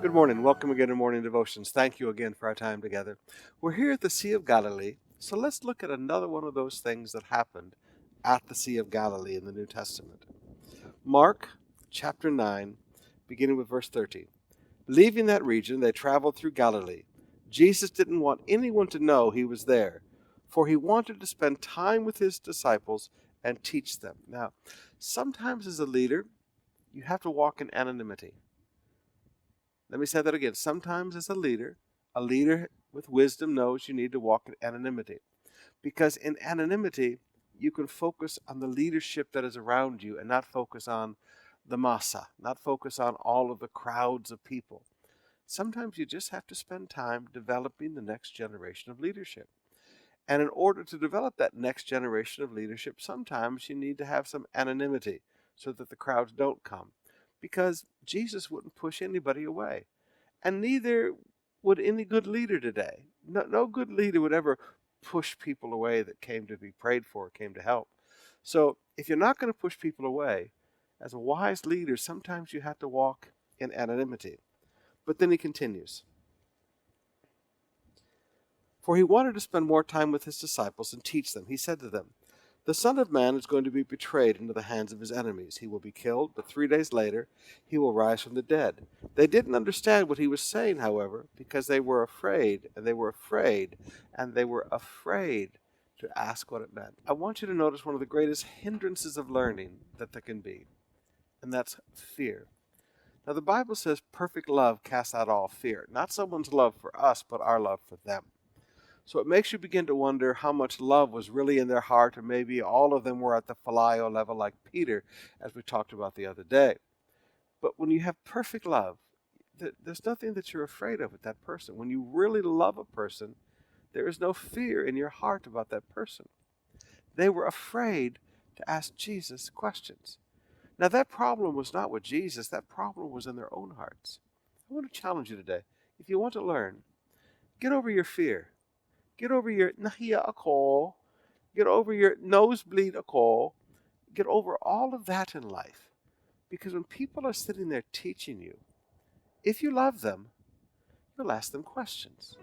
Good morning. Welcome again to Morning Devotions. Thank you again for our time together. We're here at the Sea of Galilee, so let's look at another one of those things that happened at the Sea of Galilee in the New Testament. Mark chapter 9, beginning with verse 30. Leaving that region, they traveled through Galilee. Jesus didn't want anyone to know he was there, for he wanted to spend time with his disciples and teach them. Now, sometimes as a leader, you have to walk in anonymity. Let me say that again. Sometimes as a leader with wisdom knows you need to walk in anonymity. Because in anonymity, you can focus on the leadership that is around you and not focus on the massa, not focus on all of the crowds of people. Sometimes you just have to spend time developing the next generation of leadership. And in order to develop that next generation of leadership, sometimes you need to have some anonymity so that the crowds don't come. Because Jesus wouldn't push anybody away. And neither would any good leader today. No good leader would ever push people away that came to be prayed for, came to help. So if you're not going to push people away, as a wise leader, sometimes you have to walk in anonymity. But then he continues. For he wanted to spend more time with his disciples and teach them. He said to them, "The Son of Man is going to be betrayed into the hands of his enemies. He will be killed, but 3 days later he will rise from the dead." They didn't understand what he was saying, however, because they were afraid, and they were afraid, and they were afraid to ask what it meant. I want you to notice one of the greatest hindrances of learning that there can be, and that's fear. Now, the Bible says perfect love casts out all fear. Not someone's love for us, but our love for them. So it makes you begin to wonder how much love was really in their heart, or maybe all of them were at the phileo level like Peter, as we talked about the other day. But when you have perfect love, there's nothing that you're afraid of with that person. When you really love a person, there is no fear in your heart about that person. They were afraid to ask Jesus questions. Now that problem was not with Jesus, that problem was in their own hearts. I want to challenge you today. If you want to learn, get over your fear. Get over your nahiya ako. Get over your nosebleed ako. Get over all of that in life. Because when people are sitting there teaching you, if you love them, you'll ask them questions.